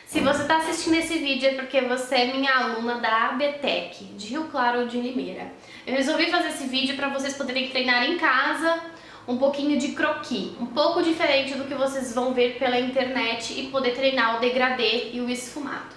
Se você está assistindo esse vídeo é porque você é minha aluna da ABTEC, de Rio Claro ou de Limeira. Eu resolvi fazer esse vídeo para vocês poderem treinar em casa um pouquinho de croquis, um pouco diferente do que vocês vão ver pela internet e poder treinar o degradê e o esfumado.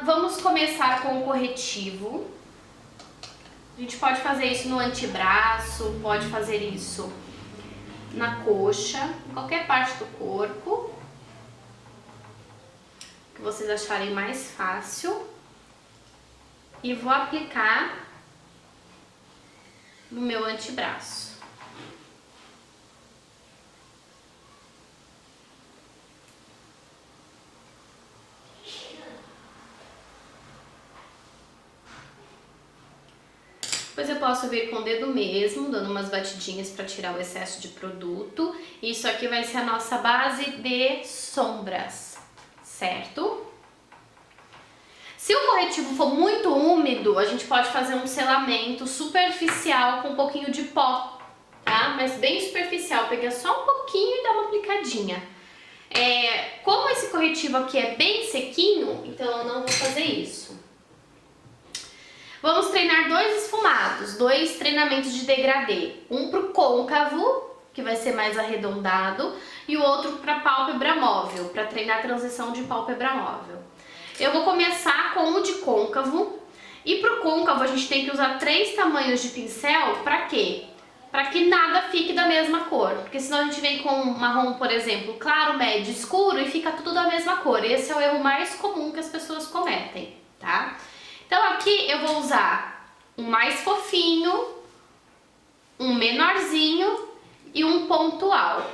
Vamos começar com o corretivo. A gente pode fazer isso no antebraço, pode fazer isso na coxa, em qualquer parte do corpo que vocês acharem mais fácil. E vou aplicar no meu antebraço. Depois eu posso vir com o dedo mesmo, dando umas batidinhas para tirar o excesso de produto. Isso aqui vai ser a nossa base de sombras, certo? Se o corretivo for muito úmido, a gente pode fazer um selamento superficial com um pouquinho de pó, tá? Mas bem superficial, pegar só um pouquinho e dar uma aplicadinha. Como esse corretivo aqui é bem sequinho, então eu não vou fazer isso. Vamos treinar dois esfumados, dois treinamentos de degradê. Um pro côncavo, que vai ser mais arredondado, e o outro para pálpebra móvel, para treinar a transição de pálpebra móvel. Eu vou começar com o de côncavo, e pro côncavo a gente tem que usar 3 tamanhos de pincel, para quê? Para que nada fique da mesma cor, porque senão a gente vem com marrom, por exemplo, claro, médio, escuro e fica tudo da mesma cor. Esse é o erro mais comum que as pessoas cometem, tá? Então aqui eu vou usar um mais fofinho, um menorzinho e um pontual,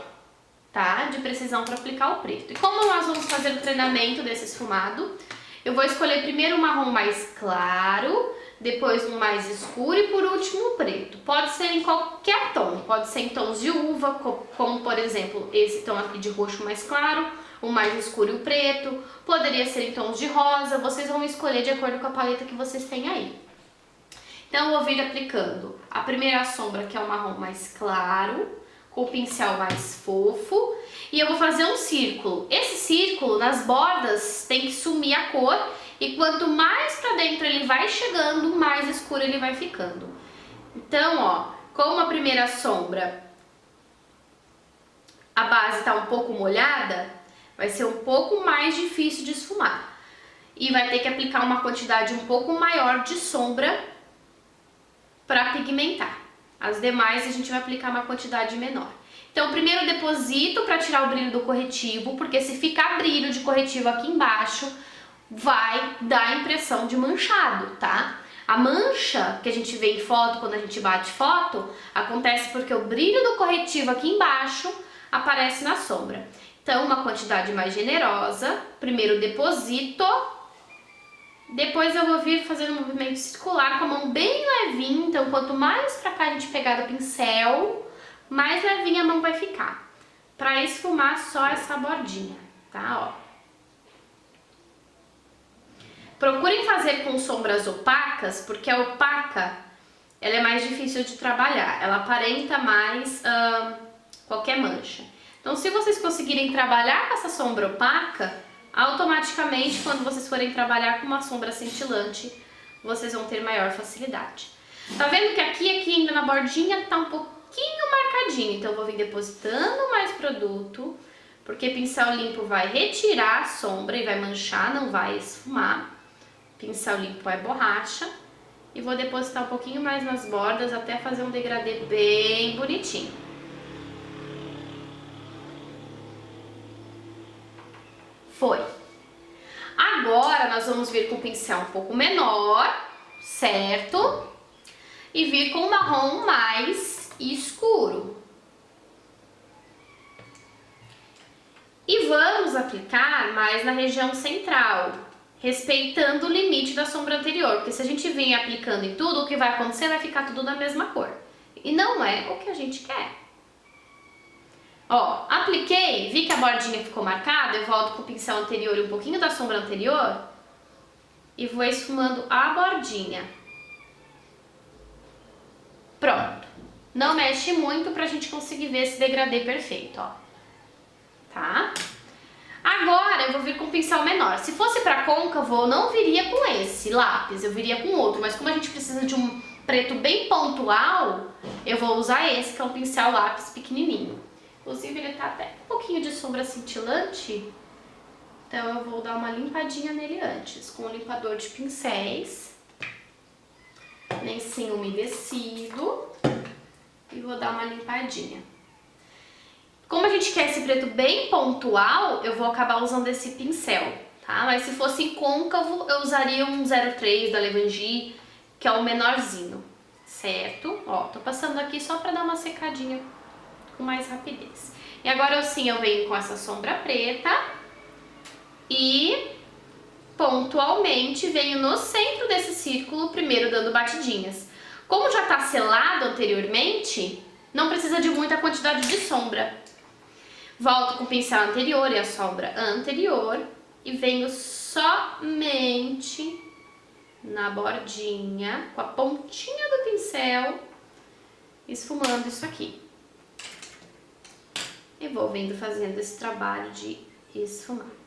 tá? De precisão para aplicar o preto. E como nós vamos fazer o treinamento desse esfumado, eu vou escolher primeiro um marrom mais claro, depois um mais escuro e por último um preto. Pode ser em qualquer tom, pode ser em tons de uva, como por exemplo esse tom aqui de roxo mais claro, o mais escuro e o preto, poderia ser em tons de rosa, vocês vão escolher de acordo com a paleta que vocês têm aí. Então eu vou vir aplicando a primeira sombra, que é o marrom mais claro, com o pincel mais fofo, e eu vou fazer um círculo. Esse círculo, nas bordas, tem que sumir a cor, e quanto mais pra dentro ele vai chegando, mais escuro ele vai ficando. Então, ó, como a primeira sombra, a base tá um pouco molhada, vai ser um pouco mais difícil de esfumar. E vai ter que aplicar uma quantidade um pouco maior de sombra para pigmentar. As demais a gente vai aplicar uma quantidade menor. Então primeiro eu deposito para tirar o brilho do corretivo, porque se ficar brilho de corretivo aqui embaixo, vai dar a impressão de manchado, tá? A mancha que a gente vê em foto, quando a gente bate foto, acontece porque o brilho do corretivo aqui embaixo aparece na sombra. Então, uma quantidade mais generosa, primeiro deposito, depois eu vou vir fazendo um movimento circular com a mão bem levinha, então quanto mais pra cá a gente pegar do pincel, mais levinha a mão vai ficar. Pra esfumar só essa bordinha, tá? Ó. Procurem fazer com sombras opacas, porque a opaca, ela é mais difícil de trabalhar, ela aparenta mais qualquer mancha. Então, se vocês conseguirem trabalhar com essa sombra opaca, automaticamente, quando vocês forem trabalhar com uma sombra cintilante, vocês vão ter maior facilidade. Tá vendo que aqui ainda na bordinha tá um pouquinho marcadinho, então eu vou vir depositando mais produto, porque pincel limpo vai retirar a sombra e vai manchar, não vai esfumar. Pincel limpo é borracha. E vou depositar um pouquinho mais nas bordas até fazer um degradê bem bonitinho. Foi. Agora nós vamos vir com o pincel um pouco menor, certo? E vir com o marrom mais escuro. E vamos aplicar mais na região central, respeitando o limite da sombra anterior, porque se a gente vir aplicando em tudo, o que vai acontecer vai ficar tudo da mesma cor. E não é o que a gente quer. Ó, apliquei, vi que a bordinha ficou marcada, eu volto com o pincel anterior e um pouquinho da sombra anterior e vou esfumando a bordinha. Pronto. Não mexe muito pra gente conseguir ver esse degradê perfeito, ó. Tá? Agora eu vou vir com um pincel menor. Se fosse pra côncavo, eu não viria com esse lápis, eu viria com outro. Mas como a gente precisa de um preto bem pontual, eu vou usar esse, que é um pincel lápis pequenininho. Inclusive, ele tá até um pouquinho de sombra cintilante, então eu vou dar uma limpadinha nele antes, com um limpador de pincéis, lencinho umedecido, e vou dar uma limpadinha. Como a gente quer esse preto bem pontual, eu vou acabar usando esse pincel, tá? Mas se fosse em côncavo, eu usaria um 03 da Levangie, que é o menorzinho, certo? Ó, tô passando aqui só pra dar uma secadinha com mais rapidez. E agora sim eu venho com essa sombra preta e pontualmente venho no centro desse círculo, primeiro dando batidinhas. Como já tá selado anteriormente, não precisa de muita quantidade de sombra. Volto com o pincel anterior e a sombra anterior e venho somente na bordinha, com a pontinha do pincel, esfumando isso aqui. E vou vindo fazendo esse trabalho de esfumado.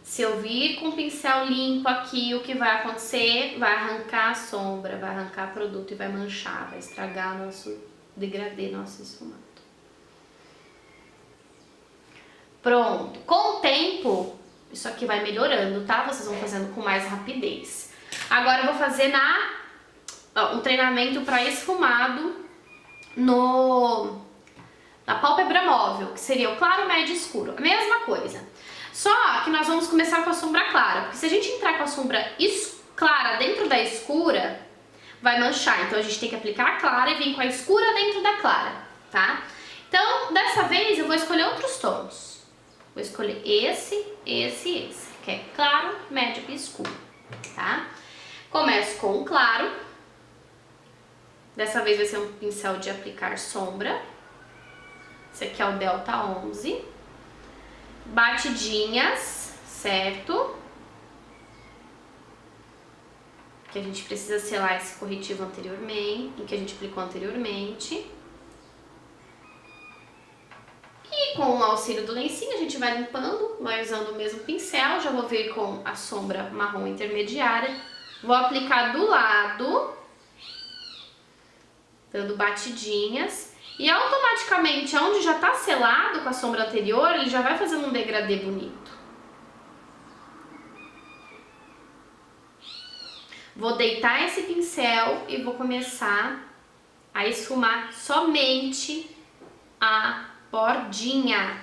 Se eu vir com o pincel limpo aqui, o que vai acontecer? Vai arrancar a sombra, vai arrancar produto e vai manchar, vai estragar nosso degradê, nosso esfumado. Pronto. Com o tempo, isso aqui vai melhorando, tá? Vocês vão fazendo com mais rapidez. Agora eu vou fazer um treinamento para esfumado na pálpebra móvel, que seria o claro, médio e escuro. A mesma coisa. Só que nós vamos começar com a sombra clara, porque se a gente entrar com a sombra clara dentro da escura, vai manchar. Então a gente tem que aplicar a clara e vir com a escura dentro da clara, tá? Então, dessa vez eu vou escolher outros tons. Vou escolher esse, que é claro, médio e escuro, tá? Começo com o claro. Dessa vez vai ser um pincel de aplicar sombra. Esse aqui é o Delta 11. Batidinhas, certo? Que a gente precisa selar esse corretivo anteriormente, que a gente aplicou anteriormente. E com o auxílio do lencinho a gente vai limpando, vai usando o mesmo pincel. Já vou vir com a sombra marrom intermediária. Vou aplicar do lado, dando batidinhas. E automaticamente, onde já tá selado com a sombra anterior, ele já vai fazendo um degradê bonito. Vou deitar esse pincel e vou começar a esfumar somente a bordinha.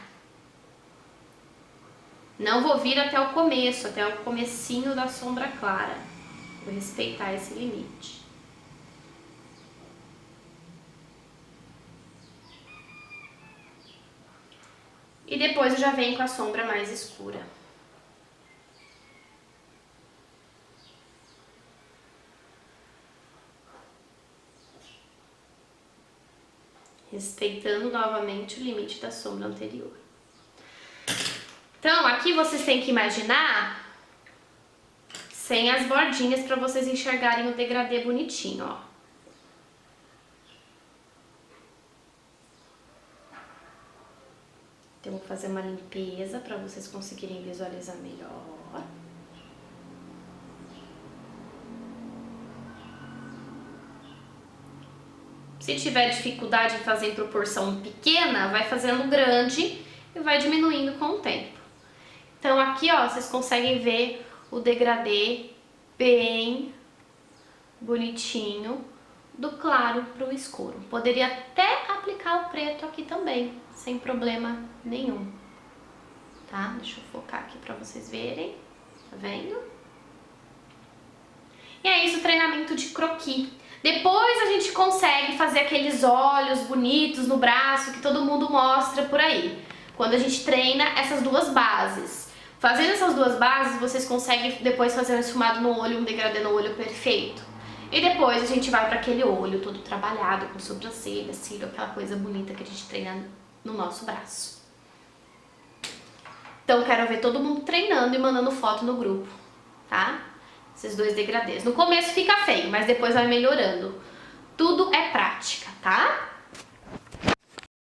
Não vou vir até o começo, até o comecinho da sombra clara. Vou respeitar esse limite. E depois eu já venho com a sombra mais escura. Respeitando novamente o limite da sombra anterior. Então, aqui vocês têm que imaginar sem as bordinhas para vocês enxergarem o degradê bonitinho, ó. Então, vou fazer uma limpeza para vocês conseguirem visualizar melhor. Se tiver dificuldade em fazer em proporção pequena, vai fazendo grande e vai diminuindo com o tempo. Então, aqui, ó, vocês conseguem ver o degradê bem bonitinho do claro para o escuro. Poderia até aplicar o preto aqui também, sem problema nenhum, tá? Deixa eu focar aqui para vocês verem, tá vendo? E é isso, o treinamento de croquis. Depois a gente consegue fazer aqueles olhos bonitos no braço que todo mundo mostra por aí, quando a gente treina essas duas bases. Fazendo essas duas bases, vocês conseguem depois fazer um esfumado no olho, um degradê no olho perfeito. E depois a gente vai para aquele olho todo trabalhado, com sobrancelha, cílio, aquela coisa bonita que a gente treina no nosso braço. Então quero ver todo mundo treinando e mandando foto no grupo, tá? Esses dois degradês. No começo fica feio, mas depois vai melhorando. Tudo é prática, tá?